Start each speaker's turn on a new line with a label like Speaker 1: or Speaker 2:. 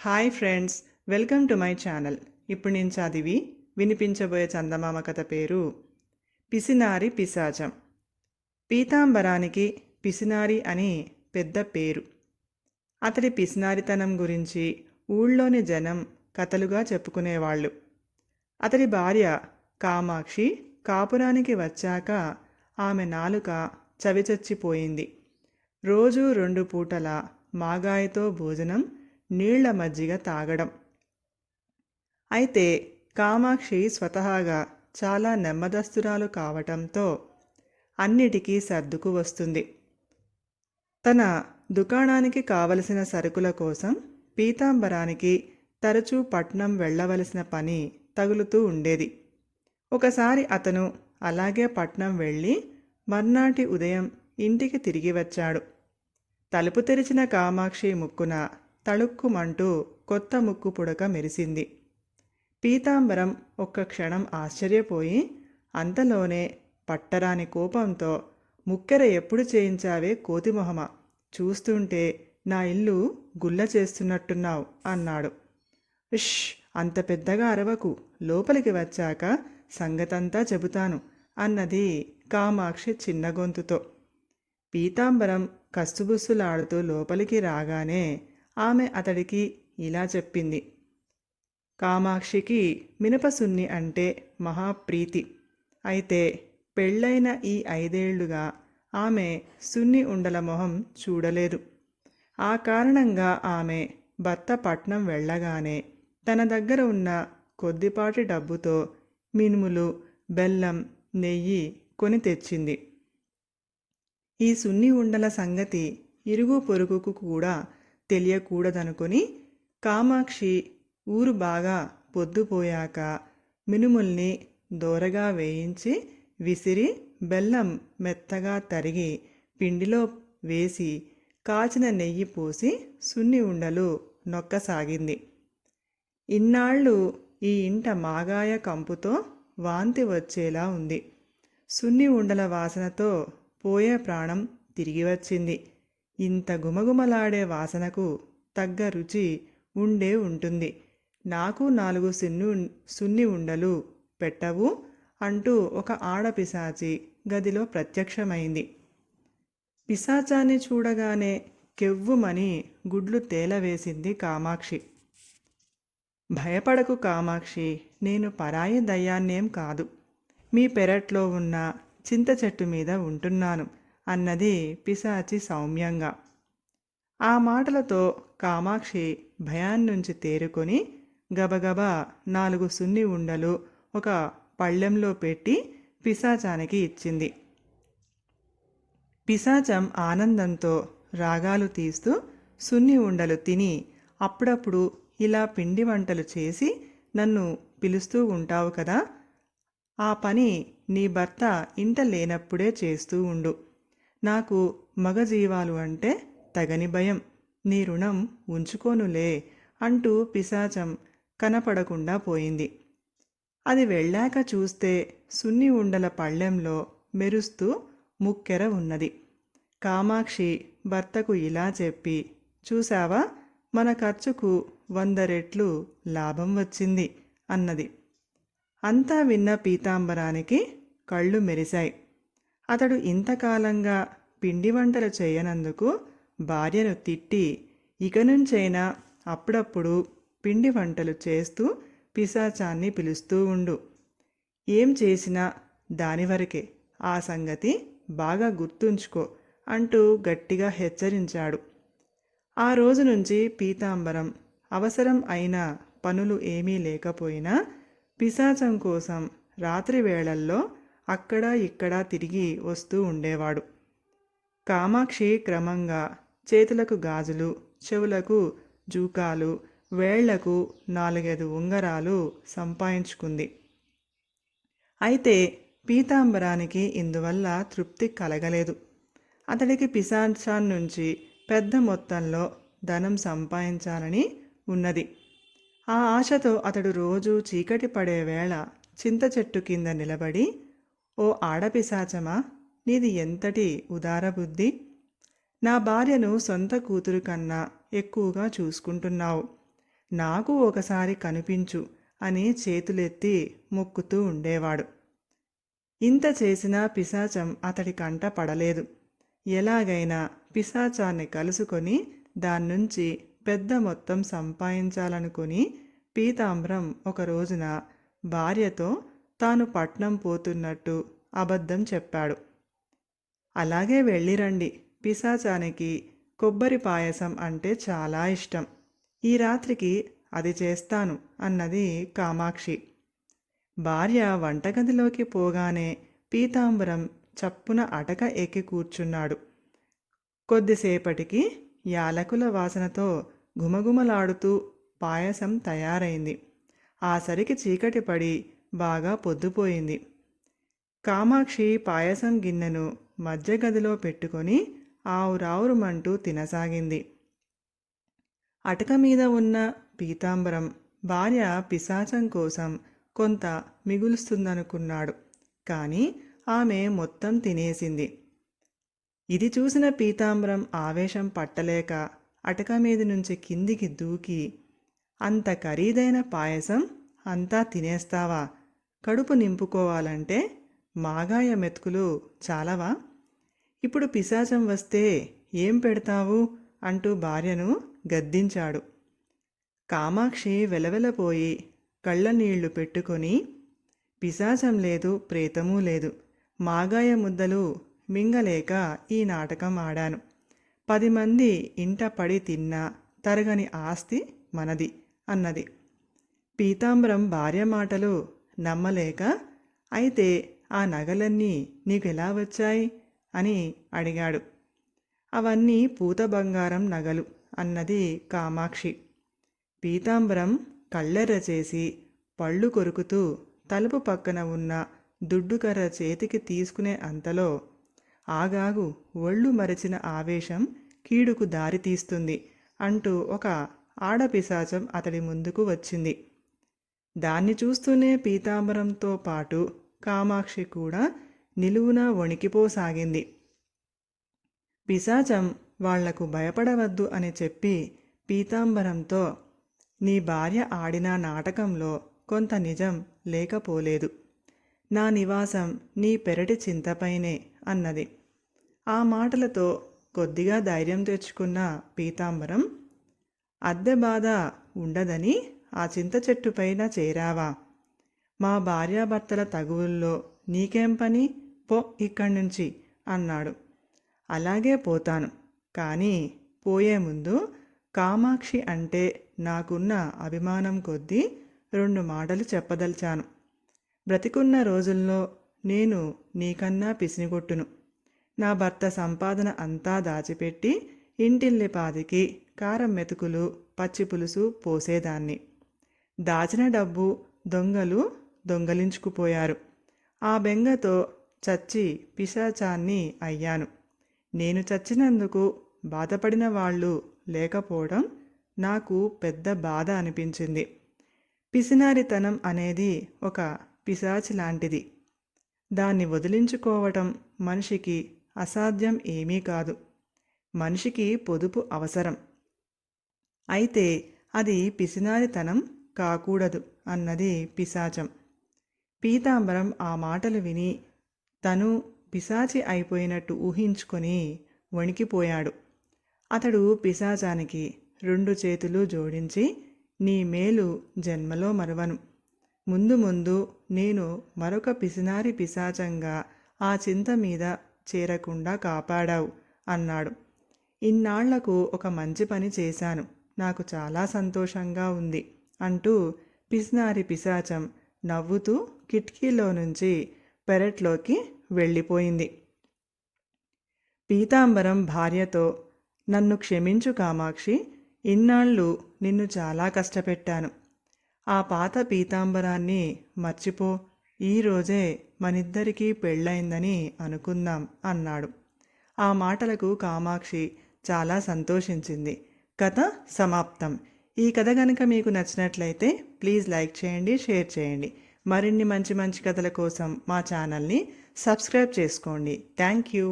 Speaker 1: Hi friends, welcome to my channel. ఇప్పుడు నేను చదివి వినిపించబోయే చందమామ కథ పేరు పిసినారి పిశాచం. పీతాంబరానికి పిసినారి అని పెద్ద పేరు. అతడి పిసినారితనం గురించి ఊళ్ళోని జనం కథలుగా చెప్పుకునేవాళ్ళు. అతడి భార్య కామాక్షి కాపురానికి వచ్చాక ఆమె నాలుక చవిచచ్చిపోయింది. రోజూ 2 పూటల మాగాయతో భోజనం, నీళ్ల మజ్జిగ తాగడం. అయితే కామాక్షి స్వతహాగా చాలా నెమ్మదస్తురాలు కావటంతో అన్నిటికీ సర్దుకు వస్తుంది. తన దుకాణానికి కావలసిన సరుకుల కోసం పీతాంబరానికి తరచూ పట్నం వెళ్ళవలసిన పని తగులుతూ ఉండేది. ఒకసారి అతను అలాగే పట్నం వెళ్ళి మర్నాటి ఉదయం ఇంటికి తిరిగి వచ్చాడు. తలుపు తెరిచిన కామాక్షి ముక్కున తళుక్కుమంటూ కొత్త ముక్కు పుడక మెరిసింది. పీతాంబరం ఒక్క క్షణం ఆశ్చర్యపోయి అంతలోనే పట్టరాని కోపంతో, ముక్కెర ఎప్పుడు చేయించావే కోతిమొహమ, చూస్తుంటే నా ఇల్లు గుల్ల చేస్తున్నట్టున్నావు అన్నాడు. ఇష్, అంత పెద్దగా అరవకు, లోపలికి వచ్చాక సంగతంతా చెబుతాను అన్నది కామాక్షి చిన్న గొంతుతో. పీతాంబరం కస్తుబుస్సులాడుతూ లోపలికి రాగానే ఆమె అతడికి ఇలా చెప్పింది. కామాక్షికి మినపసున్ని అంటే మహాప్రీతి. అయితే పెళ్ళైన ఈ 5 ఏళ్లుగా ఆమె సున్ని ఉండల మొహం చూడలేదు. ఆ కారణంగా ఆమె భర్త పట్నం వెళ్ళగానే తన దగ్గర ఉన్న కొద్దిపాటి డబ్బుతో మినుములు, బెల్లం, నెయ్యి కొని తెచ్చింది. ఈ సున్ని ఉండల సంగతి ఇరుగు పొరుగుకు కూడా తెలియకూడదనుకొని కామాక్షి ఊరు బాగా పొద్దుపోయాక మినుముల్ని దోరగా వేయించి విసిరి బెల్లం మెత్తగా తరిగి పిండిలో వేసి కాచిన నెయ్యి పోసి సున్ని ఉండలు నొక్కసాగింది. ఇన్నాళ్ళు ఈ ఇంట మాగాయ కంపుతో వాంతి వచ్చేలా ఉంది. సున్ని ఉండల వాసనతో పోయే ప్రాణం తిరిగి వచ్చింది. ఇంత గుమగుమలాడే వాసనకు తగ్గ రుచి ఉండే ఉంటుంది. నాకు 4 సున్ని ఉండలు పెట్టవు అంటూ ఒక ఆడపిశాచి గదిలో ప్రత్యక్షమైంది. పిశాచాన్ని చూడగానే కెవ్వుమని గుడ్లు తేలవేసింది కామాక్షి. భయపడకు కామాక్షి, నేను పరాయి దయ్యాన్నేం కాదు. మీ పెరట్లో ఉన్న చింత చెట్టు మీద ఉంటున్నాను అన్నది పిశాచి సౌమ్యంగా. ఆ మాటలతో కామాక్షి భయాన్నుంచి తేరుకొని గబగబా 4 సున్ని ఉండలు ఒక పళ్ళెంలో పెట్టి పిశాచానికి ఇచ్చింది. పిశాచం ఆనందంతో రాగాలు తీస్తూ సున్ని ఉండలు తిని, అప్పుడప్పుడు ఇలా పిండి వంటలు చేసి నన్ను పిలుస్తూ ఉంటావు కదా, ఆ పని నీ భర్త ఇంట లేనప్పుడే చేస్తూ ఉండు. నాకు మగజీవాలు అంటే తగని భయం, నీ రుణం ఉంచుకోనులే అంటూ పిశాచం కనపడకుండా పోయింది. అది వెళ్ళాక చూస్తే సున్ని ఉండల పళ్ళెంలో మెరుస్తూ ముక్కెర ఉన్నది. కామాక్షి భర్తకు ఇలా చెప్పి, చూశావా, మన ఖర్చుకు 100 రెట్లు లాభం వచ్చింది అన్నది. అంతా విన్న పీతాంబరానికి కళ్ళు మెరిశాయి. అతడు ఇంతకాలంగా పిండి వంటలు చేయనందుకు భార్యను తిట్టి, ఇక నుంచైనా అప్పుడప్పుడు పిండి వంటలు చేస్తూ పిశాచాన్ని పిలుస్తూ ఉండు. ఏం చేసినా దాని వరకే, ఆ సంగతి బాగా గుర్తుంచుకో అంటూ గట్టిగా హెచ్చరించాడు. ఆ రోజు నుంచి పీతాంబరం అవసరం అయిన పనులు ఏమీ లేకపోయినా పిశాచం కోసం రాత్రి వేళల్లో అక్కడా ఇక్కడా తిరిగి వస్తూ ఉండేవాడు. కామాక్షి క్రమంగా చేతులకు గాజులు, చెవులకు జూకాలు, వేళ్లకు 4-5 ఉంగరాలు సంపాదించుకుంది. అయితే పీతాంబరానికి ఇందువల్ల తృప్తి కలగలేదు. అతడికి పిశాచాన్నుంచి పెద్ద మొత్తంలో ధనం సంపాదించాలని ఉన్నది. ఆ ఆశతో అతడు రోజూ చీకటి పడే వేళ చింత చెట్టు కింద నిలబడి, ఓ ఆడపిశాచమా, నీది ఎంతటి ఉదారబుద్ధి, నా భార్యను సొంత కూతురు కన్నా ఎక్కువగా చూసుకుంటున్నావు. నాకు ఒకసారి కనిపించు అని చేతులెత్తి మొక్కుతూ ఉండేవాడు. ఇంత చేసినా పిశాచం అతడి కంట పడలేదు. ఎలాగైనా పిశాచాన్ని కలుసుకొని దాన్నుంచి పెద్ద మొత్తం సంపాదించాలనుకుని పీతాంబరం ఒక రోజున భార్యతో తాను పట్నం పోతున్నట్టు అబద్ధం చెప్పాడు. అలాగే వెళ్ళిరండి, పిశాచానికి కొబ్బరి పాయసం అంటే చాలా ఇష్టం. ఈ రాత్రికి అది చేస్తాను అన్నది కామాక్షి. భార్య వంటగదిలోకి పోగానే పీతాంబరం చప్పున అటక ఎక్కి కూర్చున్నాడు. కొద్దిసేపటికి యాలకుల వాసనతో గుమగుమలాడుతూ పాయసం తయారైంది. ఆ సరికి చీకటి పడి బాగా పొద్దుపోయింది. కామాక్షి పాయసం గిన్నెను మధ్యగదిలో పెట్టుకొని ఆవురావురుమంటూ తినసాగింది. అటక మీద ఉన్న పీతాంబరం భార్య పిశాచం కోసం కొంత మిగులుస్తుందనుకున్నాడు. కానీ ఆమె మొత్తం తినేసింది. ఇది చూసిన పీతాంబరం ఆవేశం పట్టలేక అటక మీద నుంచి కిందికి దూకి, అంత ఖరీదైన పాయసం అంతా తినేస్తావా? కడుపు నింపుకోవాలంటే మాగాయ మెతుకులు చాలవా? ఇప్పుడు పిశాచం వస్తే ఏం పెడతావు అంటూ భార్యను గద్దించాడు. కామాక్షి వెలవెలపోయి కళ్ళనీళ్లు పెట్టుకొని, పిశాచం లేదు, ప్రేతమూ లేదు, మాగాయ ముద్దలు మింగలేక ఈ నాటకం ఆడాను. 10 మంది ఇంట పడి తిన్నా తరగని ఆస్తి మనది అన్నది. పీతాంబరం భార్య మాటలు నమ్మలేక, అయితే ఆ నగలన్నీ నీకెలా వచ్చాయి అని అడిగాడు. అవన్నీ పూత బంగారం నగలు అన్నది కామాక్షి. పీతాంబరం కళ్ళెర్ర చేసి పళ్ళు కొరుకుతూ తలుపు పక్కన ఉన్న దుడ్డుకర్ర చేతికి తీసుకునే అంతలో, ఆగాగు, ఒళ్ళు మరచిన ఆవేశం కీడుకు దారితీస్తుంది అంటూ ఒక ఆడపిశాచం అతడి ముందుకు వచ్చింది. దాన్ని చూస్తూనే పీతాంబరంతో పాటు కామాక్షి కూడా నిలువునా వణికిపోసాగింది. పిశాచం వాళ్లకు భయపడవద్దు అని చెప్పి పీతాంబరంతో, నీ భార్య ఆడిన నాటకంలో కొంత నిజం లేకపోలేదు. నా నివాసం నీ పెరటి చింతపైనే అన్నది. ఆ మాటలతో కొద్దిగా ధైర్యం తెచ్చుకున్న పీతాంబరం, అద్దె బాధ ఉండదని ఆ చింత చెట్టుపైన చేరావా? మా భార్యాభర్తల తగువుల్లో నీకేం పని? పో ఇక్కడి నుంచి అన్నాడు. అలాగే పోతాను, కానీ పోయే ముందు కామాక్షి అంటే నాకున్న అభిమానం కొద్దీ 2 మాటలు చెప్పదలిచాను. బ్రతికున్న రోజుల్లో నేను నీకన్నా పిసినిగొట్టును. నా భర్త సంపాదన అంతా దాచిపెట్టి ఇంటిల్లిపాదికి కారం మెతుకులు, పచ్చి పులుసు పోసేదాన్ని. దాచిన డబ్బు దొంగలు దొంగలించుకుపోయారు. ఆ బెంగతో చచ్చి పిశాచాన్ని అయ్యాను. నేను చచ్చినందుకు బాధపడిన వాళ్ళు లేకపోవడం నాకు పెద్ద బాధ అనిపించింది. పిసినారితనం అనేది ఒక పిశాచి లాంటిది. దాన్ని వదిలించుకోవటం మనిషికి అసాధ్యం ఏమీ కాదు. మనిషికి పొదుపు అవసరం. అయితే అది పిసినారితనం కాకూడదు అన్నది పిశాచం. పీతాంబరం ఆ మాటలు విని తను పిశాచి అయిపోయినట్టు ఊహించుకొని వణికిపోయాడు. అతడు పిశాచానికి 2 చేతులు జోడించి, నీ మేలు జన్మలో మరువను. ముందు ముందు నేను మరొక పిసినారి పిశాచంగా ఆ చింత మీద చేరకుండా కాపాడావు అన్నాడు. ఇన్నాళ్లకు ఒక మంచి పని చేశాను, నాకు చాలా సంతోషంగా ఉంది అంటూ పిసినారి పిశాచం నవ్వుతూ కిటికీలో నుంచి పెరట్లోకి వెళ్ళిపోయింది. పీతాంబరం భార్యతో, నన్ను క్షమించు కామాక్షి, ఇన్నాళ్ళు నిన్ను చాలా కష్టపెట్టాను. ఆ పాత పీతాంబరాన్ని మర్చిపో, ఈరోజే మనిద్దరికీ పెళ్ళైందని అనుకుందాం అన్నాడు. ఆ మాటలకు కామాక్షి చాలా సంతోషించింది. కథ సమాప్తం. ఈ కథ కనుక మీకు నచ్చినట్లయితే ప్లీజ్ లైక్ చేయండి, షేర్ చేయండి. మరిన్ని మంచి మంచి కథల కోసం మా ఛానల్ని సబ్స్క్రైబ్ చేసుకోండి. Thank you.